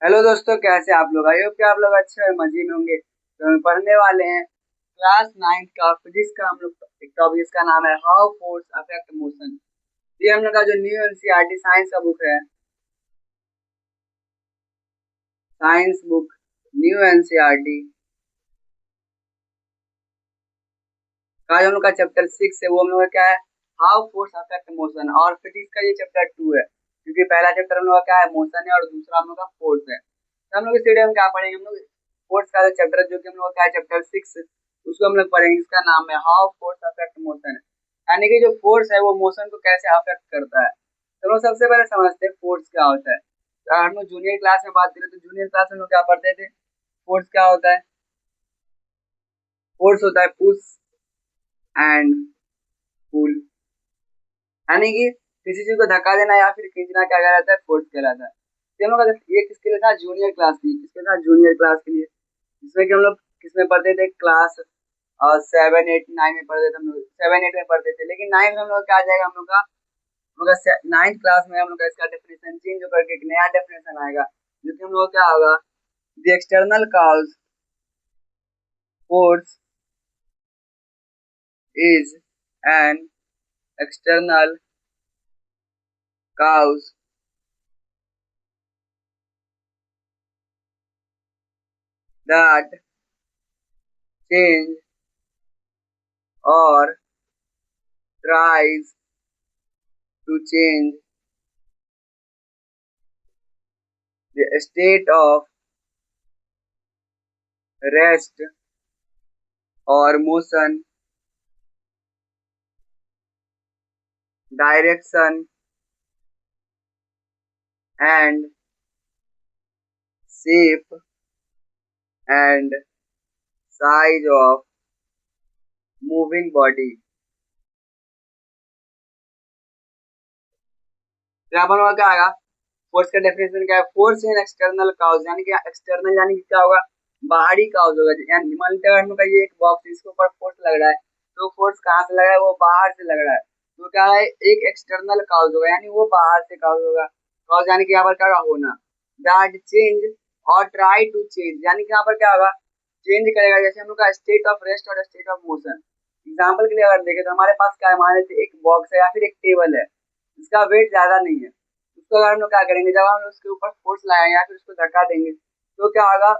Hello दोस्तों, कैसे आप लोग? आई होप कि आप लोग अच्छे और मजे में होंगे। तो हम पढ़ने वाले हैं क्लास 9 का फिजिक्स का। हम लोग एक टॉपिक इसका नाम है हाउ फोर्स अफेक्ट मोशन। ये हम लोग का जो न्यू एनसीईआरटी साइंस का बुक है, साइंस बुक न्यू एनसीईआरटी का जो हम लोग का चैप्टर 6 है, वो हम लोग का क्या है, हाउ फोर्स अफेक्ट मोशन। और फिजिक्स का ये चैप्टर 2 है, क्योंकि पहला चैप्टर हम लोग का क्या है, मोशन है, और दूसरा हम लोग का फोर्स है। तो हम लोग इस वीडियो में क्या पढ़ेंगे, हम लोग फोर्स का जो चैप्टर जो कि हम लोग का है चैप्टर 6, उसको हम लोग पढ़ेंगे। इसका नाम है हाउ फोर्स अफेक्ट मोशन, यानी कि जो फोर्स है वो मोशन को कैसे अफेक्ट करता है। तो हम लोग सबसे पहले समझते हैं फोर्स क्या होता है। तो हम लोग जूनियर क्लास में बात करें तो जूनियर क्लास में हम लोग क्या पढ़ते थे, फोर्स क्या होता है। फोर्स होता है पुश एंड पुल, यानी कि किसी चीज को धक्का देना या फिर खींचना क्या कहलाता है, फोर्स कहलाता है। तो हम लोग ये किसके लिए था, जूनियर क्लास के लिए। किसके था, जूनियर क्लास के लिए, जिसमें कि हम लोग किसमें पढ़ते थे, क्लास 7 8 9 में पढ़ते थे। हम लोग 7 8 में पढ़ते थे, लेकिन 9 में हम लोग क्या आ जाएगा, हम लोग का 9th क्लास में हम लोग का इसका डेफिनेशन चेंज होकर के एक नया डेफिनेशन आएगा, जो कि हम लोग क्या होगा, the external cause force is an external cause that change or tries to change the state of rest or motion, direction and shape and size of moving body। तो यहाँ पर क्या आएगा, फोर्स का डेफिनेशन क्या है, फोर्स इन एक्सटर्नल काउज, यानी कि एक्सटर्नल यानी कि क्या होगा, बाहरी काउज होगा। यानी मान लीजिए हम लोग का ये एक बॉक्स है, इसके ऊपर फोर्स लग रहा है, तो फोर्स कहाँ से लग रहा है, वो बाहर से लग रहा है। तो क्या है, एक एक्सटर्नल काउज होगा, यानी वो बाहर से काउज होगा। काउज यानी कि यहाँ पर क्या होना, दैट चेंज और ट्राई टू चेंज, यानी कि यहाँ पर क्या होगा, चेंज करेगा। जैसे हम लोग का स्टेट ऑफ रेस्ट और स्टेट ऑफ मोशन, एग्जाम्पल के लिए अगर देखें तो हमारे पास क्या है, मान लीजिए एक बॉक्स है या फिर एक टेबल है, इसका वेट ज्यादा नहीं है। उसको अगर हम लोग क्या करेंगे, जब हम उसके ऊपर फोर्स लगाएंगे या फिर उसको धक्का देंगे, तो क्या होगा,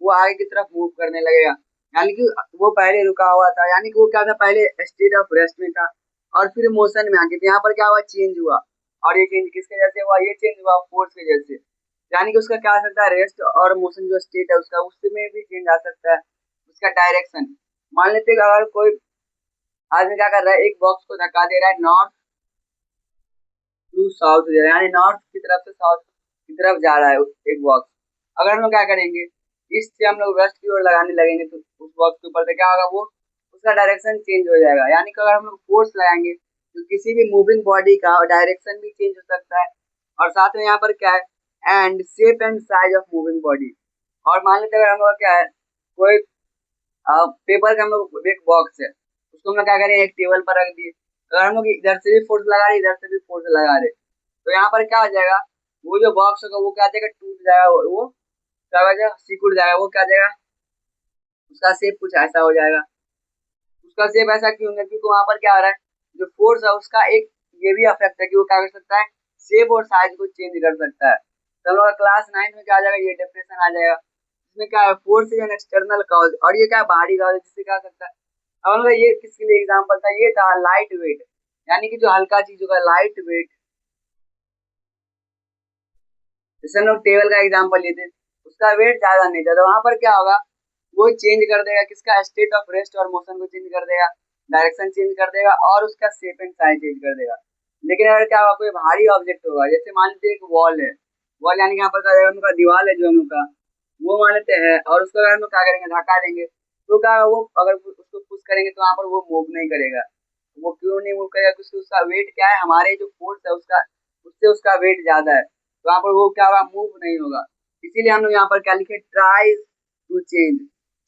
वो आगे की तरफ मूव करने लगेगा। यानी कि वो पहले रुका हुआ था, यानी कि वो क्या था, पहले स्टेट ऑफ रेस्ट में था और फिर मोशन में आ गया। यहाँ पर क्या हुआ, चेंज हुआ। और ये चेंज किसके वजह से हुआ, ये चेंज हुआ फोर्स की वजह से। यानी कि उसका क्या आ सकता है, रेस्ट और मोशन जो स्टेट है उसका, उसमें भी चेंज आ सकता है। उसका डायरेक्शन, मान लेते हैं कि अगर कोई आदमी क्या कर रहा है, एक बॉक्स को धक्का दे रहा है नॉर्थ टू साउथ दे रहा है, यानी नॉर्थ की तरफ से साउथ की तरफ जा रहा है एक बॉक्स। अगर हम लोग क्या करेंगे, इससे हम लोग वेस्ट की ओर लगाने लगेंगे, तो उस बॉक्स के ऊपर से क्या होगा, वो उसका डायरेक्शन चेंज हो जाएगा। यानी कि अगर हम लोग फोर्स लगाएंगे तो किसी भी मूविंग बॉडी का डायरेक्शन भी चेंज हो सकता है। और साथ में यहाँ पर क्या है, and shape and size of moving body. और मान लेते हैं अगर हम लोग क्या है, कोई पेपर का हम लोग एक बॉक्स है, उसको हम लोग क्या करें, एक टेबल पर रख दिए। अगर हम लोग इधर से भी फोर्स लगा रहे, इधर से भी फोर्स लगा रहे, तो यहाँ पर क्या हो जाएगा, वो जो बॉक्स होगा वो क्या हो जाएगा, टूट जाएगा। वो क्या हो जाएगा, सिकुड़ जाएगा। वो क्या हो जाएगा, उसका शेप कुछ ऐसा हो जाएगा। उसका शेप ऐसा क्यों है, क्योंकि वहां पर क्या हो रहा है, जो फोर्स है उसका एक ये भी अफेक्ट है कि वो क्या कर सकता है, शेप और साइज को चेंज कर सकता है। तो हम लोग क्लास 9 में क्या आ जाएगा, ये डेफिनेशन आ जाएगा। इसमें क्या है, force is an external cause, और ये क्या है, बाहरी कॉज है, जिससे क्या हो सकता है। अब हम लोग ये किसके लिए एग्जांपल था, ये था लाइट वेट, यानी कि जो हल्का चीज होगा, लाइट वेट। जैसे हम लोग टेबल का एग्जांपल लेते, उसका वेट ज्यादा नहीं था, तो वहां पर क्या होगा, वो चेंज कर देगा किसका, स्टेट ऑफ रेस्ट और मोशन को चेंज कर देगा, डायरेक्शन चेंज कर देगा, और उसका शेप एंड साइज चेंज कर देगा। लेकिन अगर क्या होगा, कोई भारी ऑब्जेक्ट होगा, जैसे मान लीजिए एक वॉल है, वॉल यानी कि यहाँ पर क्या है, उनका दीवार है जो हम लोग का, वो मान लेते हैं, और उसको अगर हम लोग क्या करेंगे, धक्का देंगे, तो क्या होगा, वो अगर उसको पुश करेंगे तो वहां पर वो मूव नहीं करेगा। वो क्यों नहीं मूव करेगा, क्योंकि उसका वेट क्या है, हमारे जो फोर्स है उसका, उससे उसका वेट ज्यादा है, तो वहां पर वो क्या होगा, मूव नहीं होगा। इसीलिए हम लोग यहाँ पर क्या लिखे, ट्राई टू चेंज।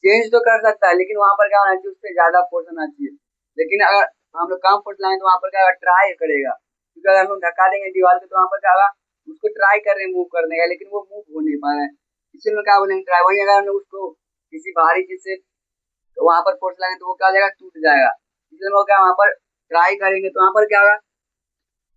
चेंज तो कर सकता है, लेकिन वहां पर क्या होना चाहिए, उससे ज्यादा फोर्स होना चाहिए। लेकिन अगर हम लोग कम फोर्स लाएंगे तो वहां पर क्या होगा, ट्राई करेगा। क्योंकि अगर हम लोग धक्का देंगे दीवार को, तो वहां पर क्या होगा, उसको ट्राई कर रहे हैं मूव करने का, लेकिन वो मूव हो नहीं पा रहा है। इसमें क्या बोलेंगे ट्राई। वही अगर हम लोग उसको किसी भारी चीज से तो वहां पर फोर्स लगाएंगे तो वो क्या हो जाएगा, टूट जाएगा। इसलिए हम लोग क्या वहां पर ट्राई करेंगे तो वहां पर क्या होगा,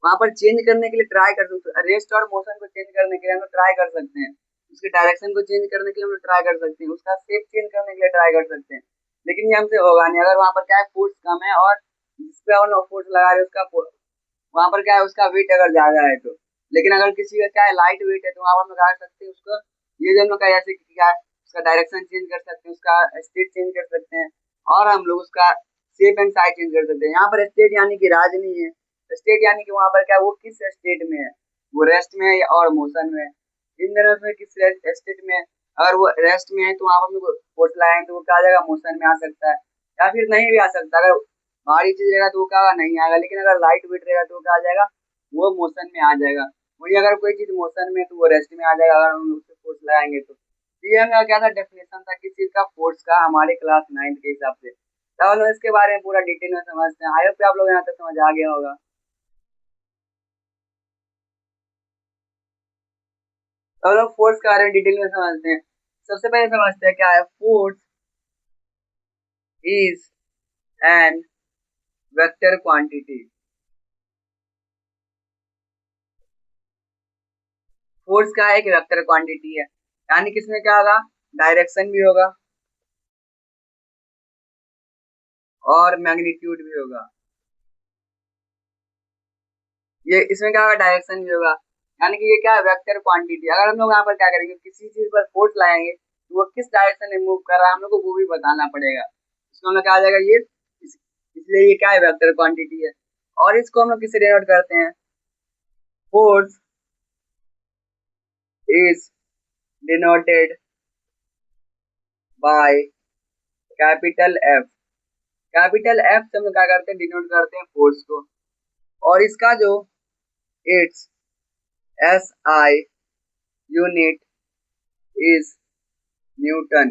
वहां पर चेंज करने के लिए ट्राई कर सकते हैं। रेस्ट और मोशन को चेंज करने के लिए हम लोग ट्राई कर सकते हैं। उसकी डायरेक्शन को चेंज करने के लिए हम लोग ट्राई कर सकते हैं। उसका शेप चेंज करने के लिए ट्राई कर सकते हैं। लेकिन ये हमसे होगा नहीं अगर वहां पर क्या है फोर्स कम है और जिस पे हम लोग फोर्स लगा रहे हैं उसका वहां पर क्या है उसका वेट अगर ज्यादा है तो। लेकिन अगर किसी का क्या है लाइट वेट है तो वहां पर हम लगा सकते हैं उसको। ये जो हम लोग का ऐसे क्या है उसका डायरेक्शन चेंज कर सकते हैं, उसका स्टेट चेंज कर सकते हैं और हम लोग उसका शेप एंड साइज चेंज कर सकते हैं। यहाँ पर स्टेट यानी कि राज नहीं है। स्टेट यानी कि वहां पर क्या वो किस स्टेट में है, वो रेस्ट में है और मोशन में है। इन दोनों में किस स्टेट में है। अगर वो रेस्ट में है तो वहां पर हम लोग फोर्स लगाएंगे तो वो क्या आ जाएगा, मोशन में आ सकता है या फिर नहीं भी आ सकता। अगर भारी चीज रहेगा तो वो क्या होगा, नहीं आएगा। लेकिन अगर लाइट वेट रहेगा तो वो क्या आ जाएगा, वो मोशन में आ जाएगा। वही अगर कोई चीज मोशन में है तो वो रेस्ट में आ जाएगा अगर हम उससे फोर्स लगाएंगे तो। ये हमें क्या था डेफिनेशन था किस चीज का, फोर्स का, हमारे क्लास 9 के हिसाब से। तब हम लोग इसके बारे में पूरा डिटेल में समझते हैं। आई होप आप लोग यहाँ तक समझ आ गया होगा। तो हम लोग फोर्स के बारे में डिटेल में समझते हैं। सबसे पहले समझते हैं क्या है force is N vector quantity. Force का एक वेक्टर क्वांटिटी है, यानी कि इसमें क्या होगा, डायरेक्शन भी होगा और मैग्नीट्यूड भी होगा। ये इसमें क्या होगा, डायरेक्शन भी होगा। यानी कि ये क्या है वेक्टर क्वांटिटी। अगर हम लोग यहाँ पर क्या करेंगे, किसी चीज पर फोर्स लगाएंगे तो वो किस डायरेक्शन में मूव कर रहा है हम लोग को वो भी बताना पड़ेगा। इसको हम लोग क्या आ जाएगा ये इसलिए ये क्या है वेक्टर क्वांटिटी है। और इसको हम लोग किससे डिनोट करते हैं, force is denoted by capital F. Capital F से हम लोग क्या करते हैं, डिनोट करते हैं फोर्स को। और इसका जो it's S I unit is Newton.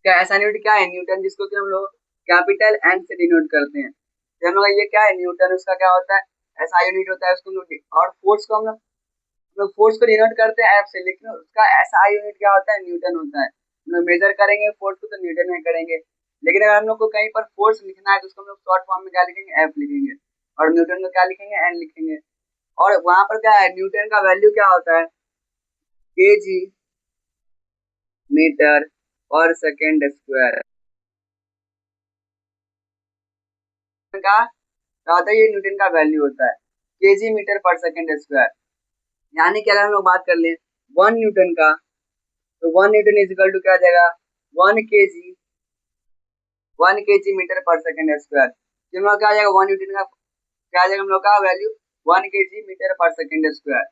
क्या ऐसा यूनिट क्या है, न्यूटन, जिसको कि हम लोग कैपिटल एन से डिनोट करते हैं। तो हम लोग ये क्या है न्यूटन, उसका क्या होता है ऐसा यूनिट होता है उसको हम लोग। और फोर्स को हम लोग फोर्स को डिनोट करते हैं एफ से, लेकिन उसका ऐसा यूनिट क्या होता है, न्यूटन होता है। हम लोग मेजर करेंगे फोर्स को तो न्यूटन में करेंगे। लेकिन अगर हम लोग को कहीं पर फोर्स लिखना है तो उसको हम लोग शॉर्ट फॉर्म में क्या लिखेंगे, एफ लिखेंगे। और न्यूटन को क्या लिखेंगे, एन लिखेंगे। और वहां पर क्या है न्यूटन का वैल्यू क्या होता है, के जी मीटर पर सेकेंड स्क्वायर का क्या होता है, ये न्यूटन का वैल्यू होता है केजी मीटर पर सेकेंड स्क्वायर। यानी कि अगर हम लोग बात कर ले 1 न्यूटन का, तो 1 न्यूटन इज इक्वल टू क्या आ जाएगा, 1 केजी, 1 केजी मीटर पर सेकेंड स्क्वायर। तो हम लोग क्या आ जाएगा 1 न्यूटन का क्या आ जाएगा हम लोग का वैल्यू, 1 केजी मीटर पर सेकेंड स्क्वायर।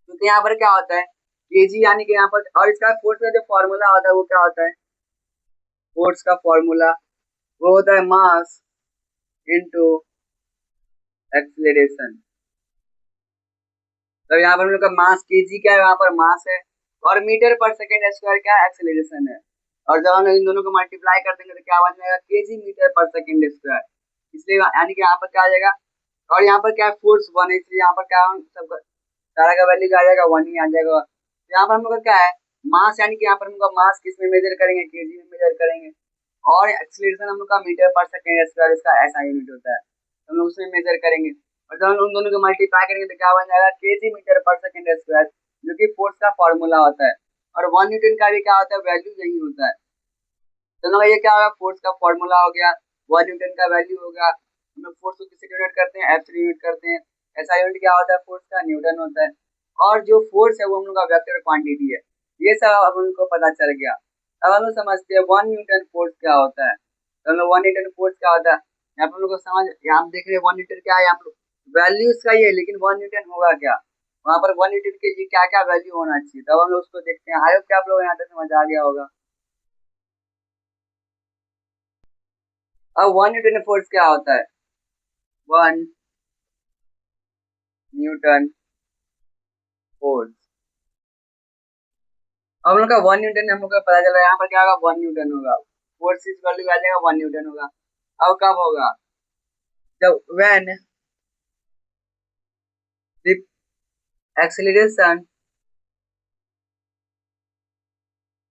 क्योंकि यहाँ पर क्या होता है केजी यानी कि यहाँ पर, और इसका फोर्स का जो फॉर्मूला होता है वो क्या होता है, फोर्स का फॉर्मूला वो होता है मास इनटू एक्सीलरेशन। तो यहाँ पर हम लोग का मास केजी क्या है, यहाँ पर मास है और मीटर पर सेकेंड स्क्वायर क्या है, एक्सेलरेशन है। और जब हम इन दोनों को मल्टीप्लाई कर देंगे तो क्या बन जाएगा, केजी मीटर पर सेकेंड स्क्वायर। इसलिए यानी कि यहाँ पर क्या आ जाएगा, और यहाँ पर क्या है फोर्स 1 है इसलिए यहाँ पर क्या सब सारा का वैल्यू क्या आ जाएगा, 1 ही आ जाएगा। तो यहाँ पर हम लोग का क्या है मास, यानी कि यहाँ पर हम लोग मास किस में मेजर करेंगे, केजी में मेजर करेंगे। और एक्सीलरेशन हम लोग का मीटर पर सेकेंड स्क्वायर इसका ऐसा यूनिट होता है, तो हम लोग उसमें मेजर करेंगे। और जब हम उन दोनों को मल्टीप्लाई करेंगे तो क्या बन जाएगा, केजी मीटर पर सेकेंड स्क्वायर, जो कि फोर्स का फॉर्मूला होता है। और 1 न्यूटन का भी क्या होता है, वैल्यू यही होता है। तो हम लोग ये क्या होगा, फोर्स का फॉर्मूला हो गया, 1 न्यूटन का वैल्यू होगा। हम लोग फोर्स को किससे डिनोट करते हैं, एफ से डिनोट करते हैं। ऐसा यूनिट क्या होता है फोर्स का, न्यूटन होता है। और जो फोर्स है वो हम लोग का वेक्टर क्वांटिटी है। ये सब अब उनको पता चल गया। अब हम लोग समझते हैं 1 न्यूटन फोर्स क्या होता है। तो हम लोग 1 न्यूटन फोर्स क्या होता है, यहाँ पर हम लोग को समझ, यहाँ हम देख रहे हैं 1 न्यूटन क्या है, यहाँ पर वैल्यू इसका ये है, लेकिन 1 न्यूटन होगा क्या, वहां पर 1 न्यूटन के लिए क्या क्या वैल्यू होना चाहिए, तब हम लोग उसको देखते हैं। आई होप क्या आप लोग यहाँ तक समझ आ गया होगा। अब 1 न्यूटन फोर्स क्या होता है, 1 न्यूटन फोर्स। अब हम लोग का 1 न्यूटन हम लोग का पता चला, यहाँ पर क्या होगा 1 न्यूटन होगा, फोर्स इज वैल्यू आ जाएगा 1 न्यूटन होगा। अब कब होगा, जब when the acceleration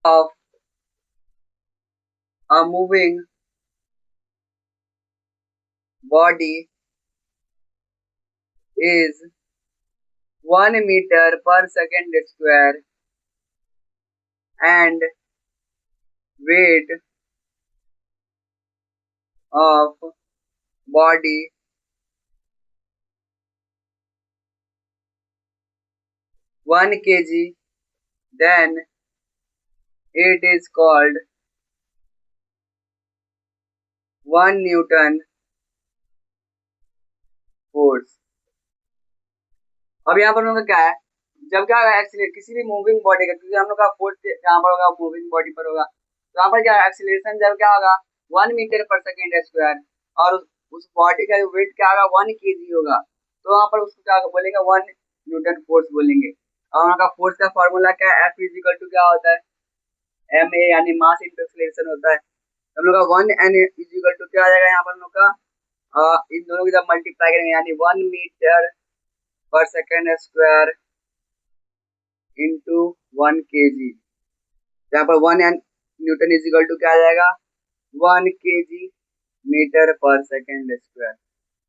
of a moving body is 1 meter per second square and weight of body 1 kg, then it is called 1 Newton force। अब यहाँ पर हम लोग का क्या है, जब क्या होगा एक्सीलरेट किसी भी मूविंग बॉडी का, क्योंकि हम लोग का फोर्स यहाँ पर होगा मूविंग बॉडी पर होगा, तो यहाँ पर क्या एक्सीलरेशन जब क्या होगा 1 मीटर पर सेकेंड स्क्वायर और उस बॉडी का वेट क्या होगा 1 केजी होगा, तो वहाँ पर उसको क्या बोलेंगे 1 न्यूटन फोर्स बोलेंगे। और वहाँ का फोर्स का फॉर्मूला क्या है, F इजिकल टू क्या होता है ma यानी मास इंटू एक्सीलरेशन होता है। हम लोग का 1 n इजिकल टू क्या आ जाएगा यहाँ पर हम लोग का इन दोनों की जब मल्टीप्लाई करेंगे यानी 1 मीटर पर सेकेंड स्क्वायर इंटू 1 केजी, यहाँ पर 1 न्यूटन इजिकल टू क्या आ जाएगा 1 केजी मीटर पर सेकेंड स्क्वायर।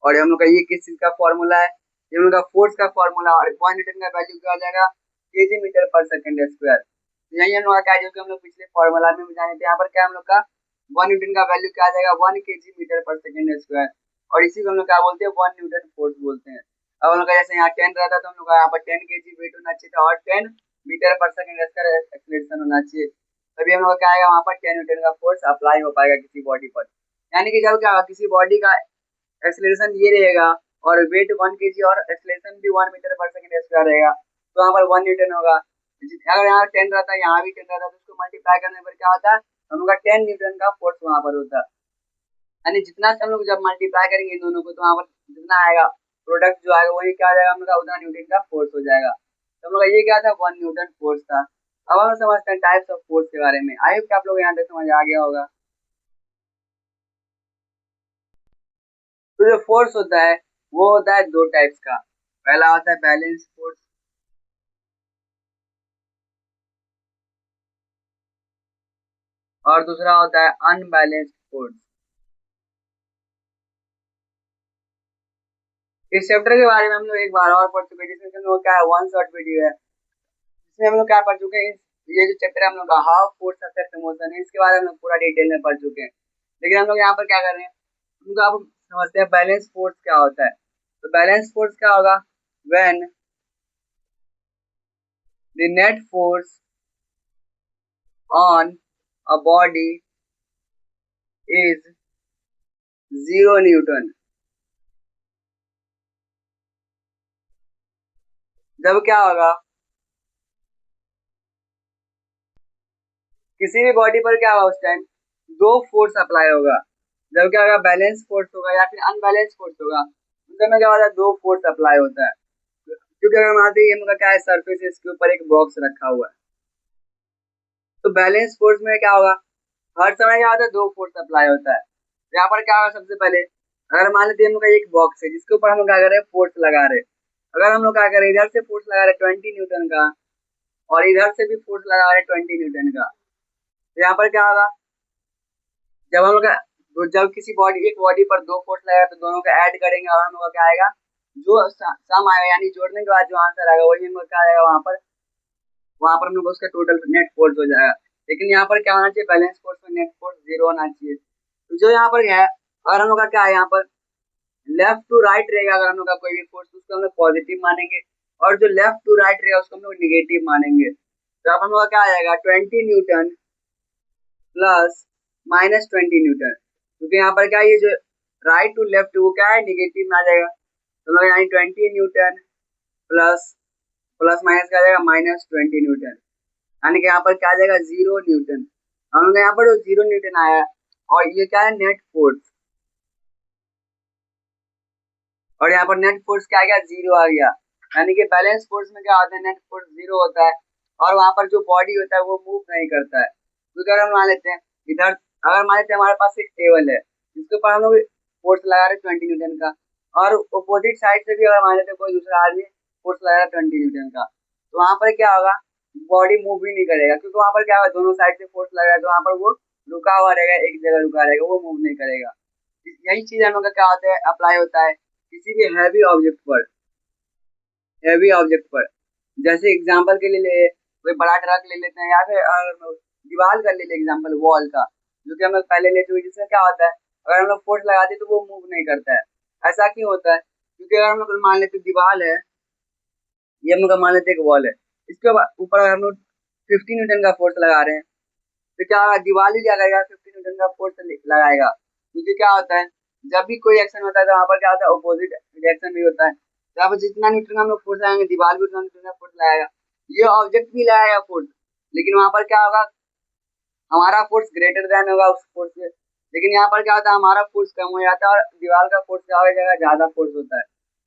और हम लोग का ये किस चीज का फॉर्मूला है, ये हम लोग का फोर्स का फॉर्मूला, और 1 न्यूटन का वैल्यू क्या आ जाएगा केजी मीटर पर सेकेंड स्क्वायर। यही हम लोग का जो कि हम लोग पिछले फॉर्मूला में जाने थे, यहाँ पर क्या हम लोग का 1 न्यूटन का वैल्यू क्या आ जाएगा 1 केजी मीटर पर सेकेंड स्क्वायर, और इसी को हम लोग क्या बोलते हैं 1 न्यूटन फोर्स बोलते हैं। अब हम लोग का जैसे यहाँ 10 रहता तो हम लोग का यहाँ पर 10 केजी वेट होना चाहिए था और 10 मीटर पर सेकेंड स्क्वायर एक्सीलरेशन होना चाहिए, तभी हम लोग क्या आएगा वहाँ पर 10 न्यूटन का फोर्स अप्लाई हो पाएगा किसी बॉडी पर। यानी कि जब क्या होगा किसी बॉडी का एक्सीलरेशन ये रहेगा और वेट 1 केजी और एक्सीलरेशन भी 1 मीटर पर सेकेंड स्क्वायर रहेगा, तो वहाँ पर 1 न्यूटन होगा। अगर यहाँ 10 रहता है यहाँ भी 10 रहता है तो उसको मल्टीप्लाई करने पर क्या होता है हम लोग का 10 न्यूटन का फोर्स वहाँ पर होता है। यानी जितना हम लोग जब मल्टीप्लाई करेंगे इन दोनों को तो वहाँ पर जितना आएगा प्रोडक्ट जो आएगा वही क्या आ जाएगा हम लोग का उतना न्यूटन का फोर्स हो जाएगा। तो हम लोग का ये क्या था 1 न्यूटन फोर्स था। अब हम लोग समझते हैं टाइप्स ऑफ फोर्स के बारे में। आई होप कि आप लोग यहाँ तक समझ आ गया होगा। तो जो फोर्स होता है वो होता है दो टाइप्स का, पहला होता है बैलेंस फोर्स और दूसरा होता है अनबैलेंस्ड फोर्स। इस चैप्टर के बारे में हम लोग एक बार और पढ़ चुके हैं, जिसमें हम लोग क्या है वन शॉट वीडियो है, इसमें हम लोग क्या पढ़ चुके हैं, ये जो चैप्टर है हम लोग का हाउ फोर्स अफेक्ट मोशन है, इसके बारे में हम लोग पूरा डिटेल में पढ़ चुके हैं। लेकिन हम लोग यहाँ पर क्या कर रहे हैं, हम लोग अब समझते हैं बैलेंस फोर्स क्या होता है। तो बैलेंस फोर्स क्या होगा, when the net force on a body is 0 Newton. जब क्या होगा किसी भी बॉडी पर क्या होगा उस टाइम दो फोर्स अप्लाई होगा, जब क्या होगा बैलेंस फोर्स होगा या फिर अनबैलेंस फोर्स होगा, उस समय क्या होता है दो फोर्स अप्लाई होता है। क्योंकि अगर मान लीजिए हम क्या है सरफेस है इसके ऊपर एक बॉक्स रखा हुआ है, तो बैलेंस फोर्स में क्या होगा हर समय क्या होता है दो फोर्स अप्लाई होता है। तो यहाँ पर क्या होगा सबसे पहले अगर मान लीजिए हम लोग का एक बॉक्स है जिसके ऊपर हम लोग क्या कर रहे हैं फोर्स लगा रहे हैं, अगर हम लोग क्या कर रहे हैं इधर से फोर्स लगा रहे हैं 20 न्यूटन का और इधर से भी फोर्स लगा रहे हैं 20 न्यूटन का, तो यहाँ पर क्या होगा जब हम लोग जब किसी बॉडी एक बॉडी पर दो फोर्स लगेगा तो दोनों को ऐड करेंगे और हम लोग का क्या आएगा जो सम आएगा यानी जोड़ने के बाद जो आंसर आएगा वही हम लोग क्या आएगा वहां पर हम लोग उसका टोटल नेट फोर्स हो जाएगा। लेकिन यहाँ पर क्या होना चाहिए बैलेंस फोर्स में नेट फोर्स 0 होना चाहिए। तो जो यहाँ पर है अगर हम लोग का क्या है यहाँ पर लेफ्ट टू राइट रहेगा, अगर हम लोग का कोई भी फोर्स उसको हम लोग पॉजिटिव मानेंगे और जो लेफ्ट टू राइट रहेगा उसको हम लोग निगेटिव मानेंगे। तो अब हम लोग का क्या आएगा 20 न्यूटन प्लस -20 न्यूटन, क्योंकि यहाँ पर क्या ये जो राइट टू लेफ्ट वो क्या है निगेटिव में आ जाएगा, तो हम लोग यानी 20 न्यूटन प्लस प्लस माइनस क्या आ जाएगा -20 न्यूटन, यानी कि यहाँ पर क्या आ जाएगा 0 न्यूटन। हम लोग यहाँ पर 0 न्यूटन आया और ये क्या है नेट फोर्स, और यहाँ पर नेट फोर्स क्या आ गया 0 आ गया। यानी कि बैलेंस फोर्स में क्या होता है नेट फोर्स 0 होता है और वहां पर जो बॉडी होता है वो मूव नहीं करता है। तो अगर हम मान लेते हैं इधर अगर मान लेते हैं हमारे पास एक टेबल है जिसके ऊपर हम लोग फोर्स लगा रहे हैं 20 न्यूटन का, और अपोजिट साइड से भी अगर मान लेते हैं कोई दूसरा आदमी फोर्स लगा रहा है 20 न्यूटन का, तो वहां पर क्या होगा बॉडी मूव भी नहीं करेगा, क्योंकि वहां पर क्या है, दोनों साइड से फोर्स लग रहा है, तो वहां पर वो रुका हुआ रहेगा, एक जगह रुका रहेगा, वो मूव नहीं करेगा। यही चीज हम लोग का क्या होता है, अप्लाई होता है किसी भी हैवी ऑब्जेक्ट पर। हैवी ऑब्जेक्ट पर जैसे एग्जांपल के लिए कोई बड़ा ट्रक ले लेते हैं, या फिर दीवार का ले ले एग्जांपल, वॉल का, जो कि हम लोग पहले लेते हुए, जिसमें क्या होता है, अगर हम लोग फोर्स लगाते हैं तो वो मूव नहीं करता है। ऐसा क्यों होता है? क्योंकि अगर हम लोग मान लेते दीवार है, ये हम लोग मान लेते एक वॉल है, इसके ऊपर अगर हम लोग 50 न्यूटन का फोर्स लगा रहे हैं, तो क्या होगा, दीवार ही क्या करेगा, 50 न्यूटन का फोर्स लगाएगा। क्योंकि क्या होता है, जब भी कोई एक्शन होता है तो वहाँ पर क्या होता है, अपोजिट रिएक्शन भी होता है। तो यहाँ पर जितना न्यूटन का हम लोग फोर्स लगाएंगे, दीवार भी उतना न्यूटन का फोर्स लगाएगा, ये ऑब्जेक्ट भी लगाएगा फोर्स। लेकिन वहां पर क्या होगा, हमारा फोर्स ग्रेटर देन होगा उस फोर्स से। लेकिन यहाँ पर क्या होता है, हमारा फोर्स कम हो जाता है और दीवार का फोर्स क्या हो जाएगा, ज्यादा फोर्स होता है।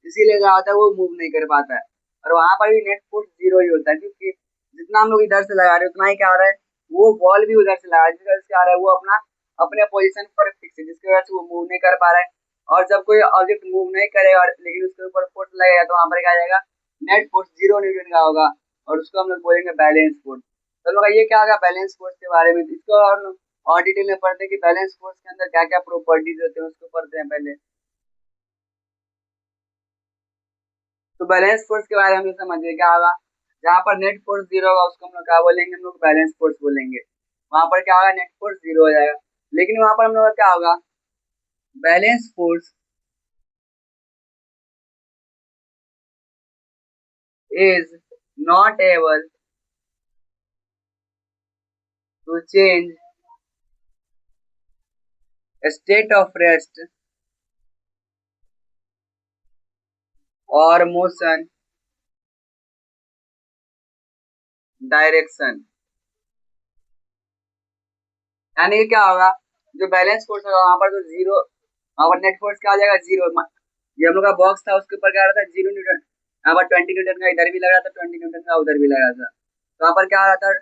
इसीलिए क्या होता है, वो मूव नहीं कर पाता है। और वहां पर भी नेट फोर्स जीरो ही होता है, क्योंकि जितना हम लोग इधर से लगा रहे हैं उतना ही क्या हो रहा है, वो बॉल भी उधर से लगा रहा है, जिसकी वजह से क्या हो रहा है, वो अपना अपने पोजीशन पर फिक्स है, जिसकी वजह से वो मूव नहीं कर पा रहा है। और जब कोई ऑब्जेक्ट मूव नहीं करेगा लेकिन उसके ऊपर फोर्स लगेगा, तो वहां पर क्या आ जाएगा, नेट फोर्स 0 न्यूटन का होगा, और उसको हम लोग बोलेंगे बैलेंस फोर्स। तो लोग ये क्या होगा बैलेंस फोर्स के बारे में, इसको और डिटेल में पढ़ते हैं कि बैलेंस फोर्स के अंदर क्या क्या प्रॉपर्टीज होते हैं, उसको पढ़ते हैं पहले। तो बैलेंस फोर्स के बारे में हम लोग समझिए क्या होगा, जहाँ पर नेट फोर्स जीरो होगा उसको हम लोग क्या बोलेंगे, हम लोग बैलेंस फोर्स बोलेंगे। वहां पर क्या होगा, नेट फोर्स जीरो हो जाएगा। लेकिन वहां पर हम लोग का क्या होगा, balance force is not able to change state of rest और मोशन डायरेक्शन। यानी कि क्या होगा, जो बैलेंस फोर्स होगा वहां पर तो जीरो, वहां पर नेट फोर्स क्या हो जाएगा, जीरो। ये हम लोग का बॉक्स था, उसके ऊपर क्या रहा था, 0 न्यूटन। यहाँ पर 20 न्यूटन का इधर भी लगा था, 20 न्यूटन का उधर भी लगा था, तो वहां पर क्या हो रहा था,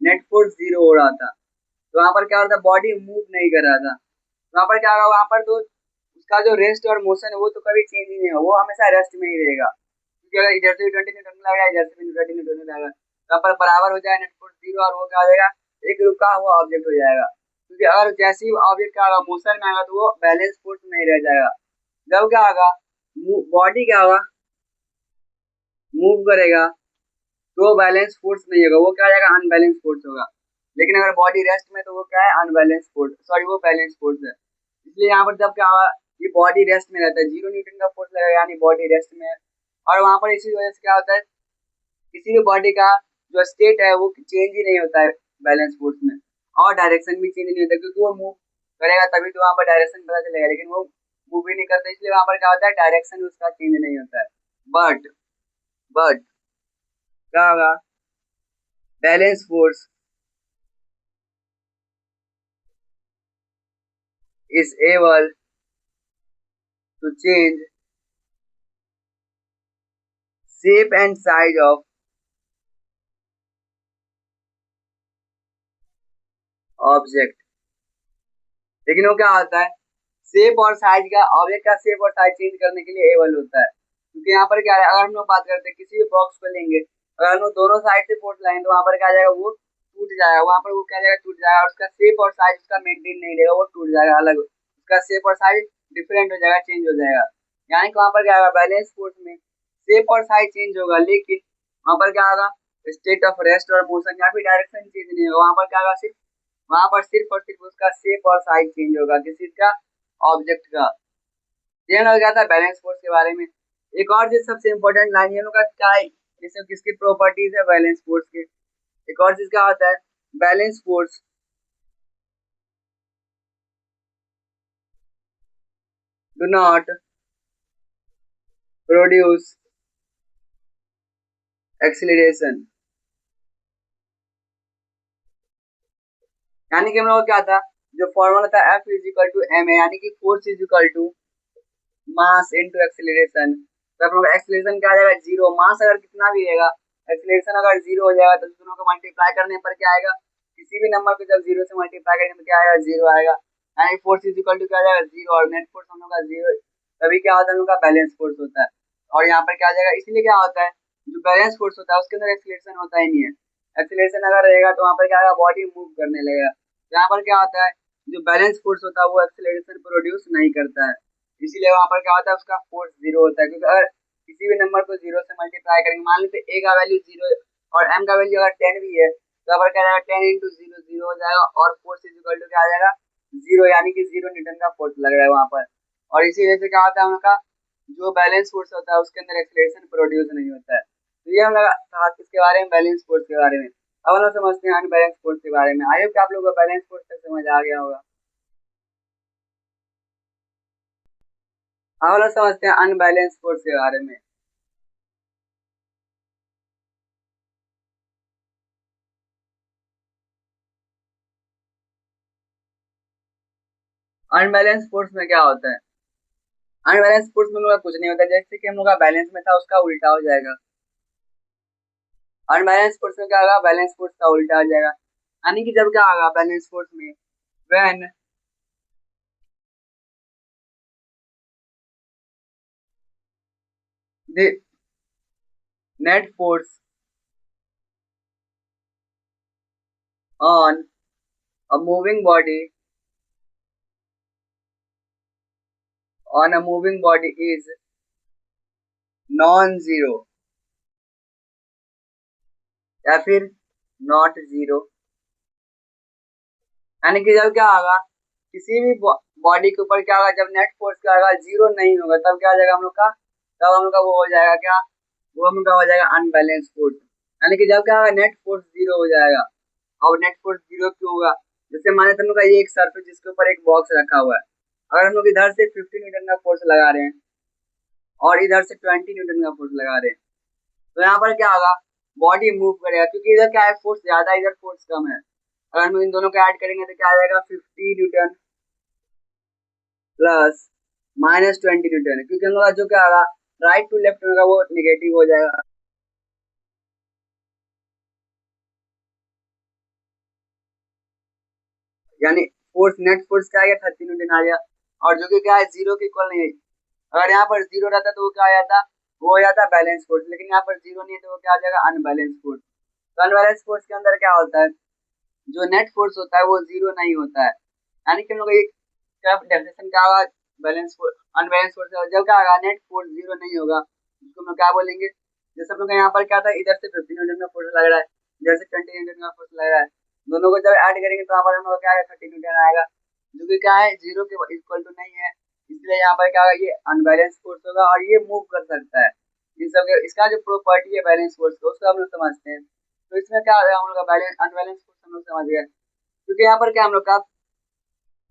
नेट फोर्स जीरो हो रहा था। तो वहां पर क्या हो रहा था, बॉडी मूव नहीं कर रहा था। तो वहां पर क्या होगा, वहां पर तो उसका जो रेस्ट और मोशन है वो तो कभी चेंज ही नहीं होगा, वो हमेशा रेस्ट में ही रहेगा। क्योंकि अगर इधर से भी 20 न्यूटन लगा, इधर से भी 20 न्यूटन लगा, तो वहां पर बराबर हो जाएगा नेट फोर्स जीरो, और वो क्या हो जाएगा, एक रुका हुआ ऑब्जेक्ट हो जाएगा। क्योंकि अगर जैसे ही ऑब्जेक्ट क्या होगा, मोशन में आएगा, तो वो बैलेंस फोर्स नहीं रह जाएगा। जब क्या होगा, बॉडी क्या होगा, मूव करेगा, तो बैलेंस फोर्स नहीं होगा, वो क्या हो जाएगा, अनबैलेंस फोर्स होगा। लेकिन अगर बॉडी रेस्ट में, तो वो क्या है, अनबैलेंस फोर्स, सॉरी वो बैलेंस फोर्स है। इसलिए यहाँ पर जब क्या होगा, ये बॉडी रेस्ट में रहता है, 0 न्यूटन का फोर्स लगेगा, यानी बॉडी रेस्ट में है। और वहां पर इसी वजह से क्या होता है, किसी भी बॉडी का जो स्टेट है वो चेंज ही नहीं होता है बैलेंस फोर्स में, और डायरेक्शन भी चेंज नहीं होता, क्योंकि वो मूव करेगा तभी तो वहां पर डायरेक्शन पता चलेगा, लेकिन वो मूव ही नहीं करता, इसलिए वहां पर क्या होता है, डायरेक्शन उसका चेंज नहीं होता है। बट बट क्या होगा, balance force is able to change shape and size of object। लेकिन वो क्या होता है, शेप और साइज का, ऑब्जेक्ट का शेप और साइज चेंज करने के लिए एबल होता है। क्योंकि यहाँ पर क्या है, अगर हम लोग बात करते हैं किसी भी बॉक्स को लेंगे, अगर हम लोग दोनों साइड से फोर्स लगाएंगे, तो वहां पर क्या आ जाएगा, वो टूट जाएगा, वहां पर वो क्या जाएगा, टूट जाएगा, और उसका शेप और साइज उसका मेंटेन नहीं रहेगा, वो टूट जाएगा, अलग उसका शेप और साइज डिफरेंट हो जाएगा, चेंज हो जाएगा। यानी कि वहां पर क्या होगा, बैलेंस फोर्स में शेप और साइज चेंज होगा, लेकिन वहां पर क्या होगा, स्टेट ऑफ रेस्ट और मोशन या फिर डायरेक्शन चेंज नहीं होगा। वहां पर क्या होगा, सिर्फ वहां पर सिर्फ और सिर्फ उसका शेप और साइज चेंज होगा, किसी का, ऑब्जेक्ट का। ये लग गया था बैलेंस फोर्स के बारे में। एक और चीज सबसे इंपॉर्टेंट लाइन ये लोग का क्या है, जैसे किसकी प्रॉपर्टीज है बैलेंस फोर्स के, एक और चीज क्या होता है, balance force do not produce acceleration. यानी कि हम लोग क्या था, जो फॉर्मूला था F is equal to M A, यानी कि force is equal to mass into acceleration. तो हम लोग एक्सीलरेशन क्या आ जाएगा, जीरो। मास अगर कितना भी रहेगा, एक्सीलरेशन अगर जीरो हो जाएगा, तो दोनों को मल्टीप्लाई करने पर क्या आएगा, किसी भी नंबर को जब जीरो से मल्टीप्लाई करेंगे तो क्या आएगा, जीरो आएगा। यानी फोर्स इज इक्वल टू क्या आ जाएगा, जीरो, और नेट फोर्स हम लोग का जीरो, तभी क्या होता है, हम लोग का बैलेंस फोर्स होता है। और यहाँ पर क्या आ जाएगा, इसलिए क्या होता है, जो बैलेंस फोर्स होता है उसके अंदर एक्सीलरेशन होता ही नहीं है। एक्सीलरेशन अगर रहेगा तो वहाँ पर क्या होगा, बॉडी मूव करने लगेगा। यहाँ पर क्या होता है, जो बैलेंस फोर्स होता है वो एक्सीलरेशन प्रोड्यूस नहीं करता है, इसीलिए वहाँ पर क्या होता है, उसका फोर्स जीरो होता है। क्योंकि अगर किसी भी नंबर को जीरो से मल्टीप्लाई करेंगे, मान लेते ए का वैल्यू जीरो और एम का वैल्यू अगर 10 भी है, तो यहाँ पर क्या जाएगा, 10 इंटू जीरो जीरो हो जाएगा और फोर्स इज इक्वल टू क्या आ जाएगा, जीरो, यानी कि 0 न्यूटन का फोर्स लग रहा है वहाँ पर। और इसी वजह से क्या होता है, उनका जो बैलेंस फोर्स होता है उसके अंदर एक्सीलरेशन प्रोड्यूस नहीं होता है। तो ये हम लोग कहा किसके बारे में, बैलेंस फोर्स के बारे में। अब हम लोग समझते हैं अनबैलेंस फोर्स के बारे में। आई होप कि आप लोगों को बैलेंस फोर्स तक समझ आ गया होगा। अब हम लोग समझते हैं अनबैलेंस फोर्स के बारे में। अनबैलेंस फोर्स में क्या होता है, अनबैलेंस फोर्स में हम लोग का कुछ नहीं होता, जैसे कि हम लोग का बैलेंस में था उसका उल्टा हो जाएगा। अनबैलेंस फोर्स में क्या होगा, बैलेंस फोर्स का उल्टा हो जाएगा। यानी कि जब क्या होगा बैलेंस फोर्स में, when the net force on a moving body is non zero या फिर नॉट जीरो। यानी कि जब क्या होगा, किसी भी बॉडी के ऊपर क्या होगा, जब नेट फोर्स क्या होगा, जीरो नहीं होगा, तब क्या हो जाएगा हम लोग का, तब हम लोग का वो हो जाएगा क्या, वो हम लोग का हो जाएगा अनबैलेंस फोर्स। यानी कि जब क्या होगा, नेट फोर्स जीरो हो जाएगा। और नेट फोर्स जीरो क्यों होगा, जैसे माने तो हम लोग का ये एक सरफेस जिसके ऊपर एक बॉक्स रखा हुआ है, अगर हम लोग इधर से 50 न्यूटन का फोर्स लगा रहे हैं और इधर से 20 न्यूटन का फोर्स लगा रहे हैं, तो यहाँ पर क्या होगा, बॉडी मूव करेगा, क्योंकि इधर क्या है, फोर्स ज्यादा, इधर फोर्स कम है। अगर हम इन दोनों को ऐड करेंगे तो क्या आ जाएगा, 50 न्यूटन प्लस -20 न्यूटन, क्योंकि हम लोग का जो क्या होगा, राइट टू लेफ्ट होगा वो निगेटिव हो जाएगा। यानी फोर्स, नेट फोर्स क्या आ गया, 30 न्यूटन आ गया, और जो कि क्या है, जीरो के इक्वल नहीं है। अगर यहाँ पर जीरो रहता तो वो क्या आ जाता, वो हो जाता बैलेंस फोर्स, लेकिन यहाँ पर जीरो नहीं है तो वो क्या आ जाएगा, अनबैलेंस फोर्स। तो अनबैलेंस फोर्स के अंदर क्या होता है, जो नेट फोर्स होता है वो जीरो नहीं होता है। यानी कि हम लोग एक डेफिनेशन क्या होगा, बैलेंस फोर्स, अनबैलेंस फोर्स, जब क्या होगा, नेट फोर्स जीरो नहीं होगा, उसको हम लोग क्या बोलेंगे, जैसे हम लोग यहाँ पर क्या था, इधर से 50 न्यूटन का फोर्स लग रहा है, इधर से 20 न्यूटन का फोर्स लग रहा है, दोनों को जब ऐड करेंगे तो यहाँ पर हम लोग क्या आएगा, 30 न्यूटन आएगा, जो कि क्या है, जीरो के इक्वल टू नहीं है, इसलिए यहाँ पर क्या होगा, ये अनबैलेंस फोर्स होगा और ये मूव कर सकता है। इन सब के इसका जो प्रॉपर्टी है बैलेंस फोर्स का, उसको हम लोग समझते हैं। तो इसमें क्या होगा, हम लोग का बैलेंस अनबैलेंस फोर्स हम लोग समझ गए, क्योंकि यहाँ पर क्या हम लोग का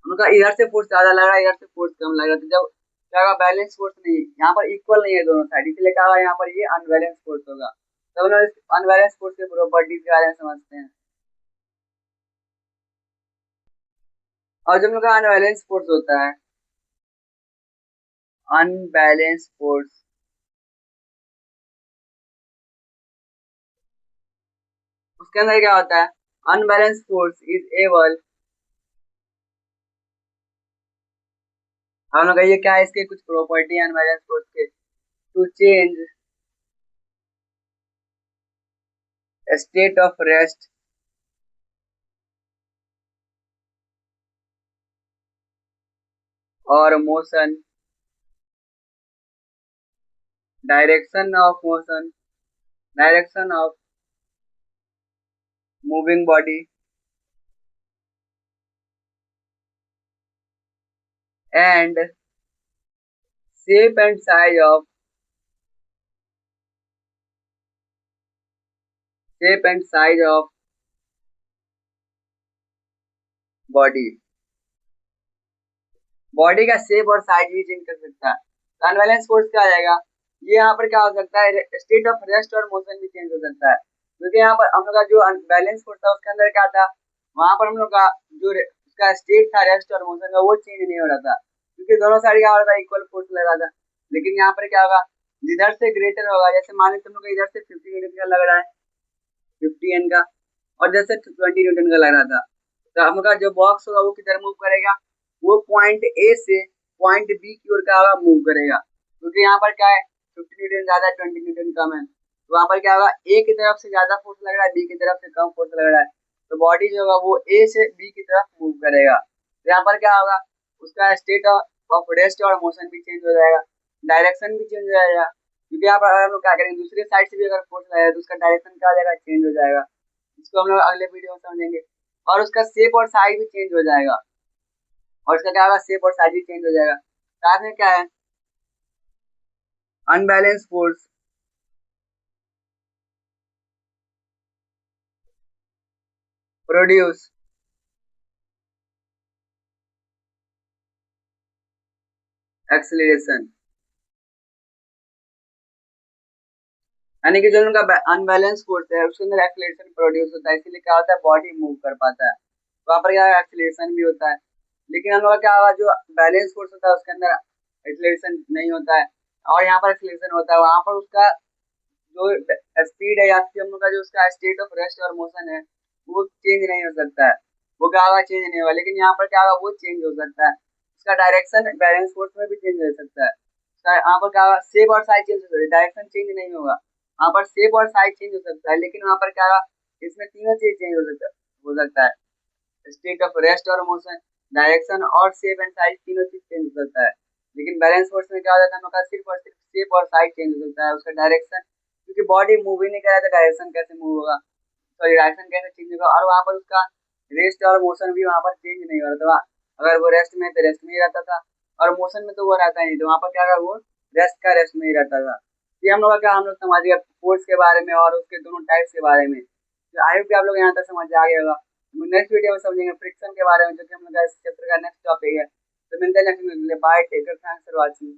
इधर से फोर्स ज्यादा लग रहा है, इधर से फोर्स कम लग रहा है, तो जब क्या होगा, बैलेंस फोर्स नहीं, यहाँ पर इक्वल नहीं है दोनों साइड, इसलिए क्या होगा, यहाँ पर ये अनबैलेंस फोर्स होगा। तो हम लोग इस अनबैलेंस फोर्स के प्रॉपर्टीज के बारे में समझते हैं। और जब हम लोग का अनबैलेंस फोर्स होता है, अनबैलेंस फोर्स, उसके अंदर क्या होता है, अनबैलेंस फोर्स इज एबल, हम लोग का ये क्या है, इसके कुछ प्रॉपर्टी है अनबैलेंस फोर्स के, to change state of rest और motion, direction of motion, direction of moving body and shape and size of shape and size of body, body का शेप और साइज भी चेंज कर सकता है। तो अनबैलेंस फोर्स क्या आ जाएगा, ये यहाँ पर क्या हो सकता है, स्टेट ऑफ रेस्ट और मोशन भी चेंज हो सकता है, क्योंकि यहाँ पर हम लोग का जो बैलेंस फोर्स था उसके अंदर क्या था, वहां पर हम लोग का जो उसका स्टेट था रेस्ट और मोशन का, वो चेंज नहीं हो रहा था, क्योंकि दोनों साइड क्या हो रहा था, इक्वल फोर्स लग रहा था। लेकिन यहाँ पर क्या होगा, जिधर से ग्रेटर होगा, जैसे मान लीजिए हम लोग इधर से 50 न्यूटन का लग रहा है, 50 N का, और जैसे 20 न्यूटन का लग रहा था, तो हम का जो बॉक्स होगा वो किधर मूव करेगा, वो पॉइंट ए से पॉइंट बी की ओर क्या होगा, मूव करेगा, क्योंकि यहाँ पर क्या है, 50 न्यूटन ज्यादा है, 20 न्यूटन कम है। तो वहां पर क्या होगा, ए की तरफ से ज्यादा फोर्स लग रहा है, बी की तरफ से कम फोर्स लग रहा है, तो बॉडी जो होगा वो ए से बी की तरफ मूव करेगा। तो यहाँ पर क्या होगा, उसका स्टेट ऑफ रेस्ट और मोशन भी चेंज हो जाएगा, डायरेक्शन भी चेंज हो जाएगा, क्योंकि यहाँ पर अगर हम लोग क्या करेंगे, दूसरे साइड से भी अगर फोर्स लगेगा तो उसका डायरेक्शन क्या हो जाएगा, चेंज हो जाएगा। इसको हम लोग अगले वीडियो में समझेंगे। और उसका शेप और साइज भी चेंज हो जाएगा, और इसका क्या होगा, शेप और साइज भी चेंज हो जाएगा। साथ में क्या है, अनबैलेंस फोर्स प्रोड्यूस एक्सेलरेशन, यानी कि जो उनका अनबैलेंस फोर्स है उसके अंदर एक्सेलरेशन प्रोड्यूस होता है, इसीलिए क्या होता है, बॉडी मूव कर पाता है। वहां पर क्या एक्सेलरेशन भी होता है। लेकिन हम लोग का क्या होगा, जो बैलेंस फोर्स होता है उसके अंदर एक्सेलरेशन नहीं होता है, और यहाँ पर एक्सेलरेशन होता है। वहां पर उसका जो स्पीड है या फिर हम लोग का जो उसका स्टेट ऑफ रेस्ट और मोशन है वो चेंज नहीं हो सकता है, वो क्या होगा, चेंज नहीं होगा। लेकिन यहाँ पर क्या होगा, वो चेंज हो सकता है, उसका डायरेक्शन बैलेंस फोर्स में भी चेंज हो सकता है। यहाँ पर क्या होगा, शेप और साइज चेंज हो सकता है, डायरेक्शन चेंज नहीं होगा, वहाँ पर शेप और साइज चेंज हो सकता है। लेकिन वहाँ पर क्या होगा, इसमें तीनों चीज चेंज हो सकता है, स्टेट ऑफ रेस्ट और मोशन, डायरेक्शन और शेप एंड साइज, तीनों चीज चेंज हो सकता है। लेकिन बैलेंस फोर्स में क्या हो जाता है, हम लोग का सिर्फ और सिर्फ शेप और साइज चेंज हो सकता है, उसका डायरेक्शन, क्योंकि बॉडी मूव ही नहीं कर रहा है तो डायरेक्शन कैसे मूव होगा, सॉरी डायरेक्शन कैसे चेंज होगा। और वहाँ पर उसका रेस्ट और मोशन भी वहाँ पर चेंज नहीं हो रहा था, अगर वो रेस्ट में तो रेस्ट में ही रहता था, और मोशन में तो वो रहता ही नहीं, तो वहाँ पर क्या होगा, वो रेस्ट का रेस्ट में ही रहता था। ये हम लोग का क्या, हम लोग समझ गए फोर्स के बारे में और उसके दोनों टाइप्स के बारे में। तो आई होप कि आप लोग यहाँ तक समझ आ गए होगा। नेक्स्ट वीडियो में समझेंगे फ्रिक्शन के बारे में, जो कि हम लोग का इस चैप्टर का नेक्स्ट टॉपिक है। तो मिलते हैं नेक्स्ट वीडियो में, bye, take care, thanks for watching.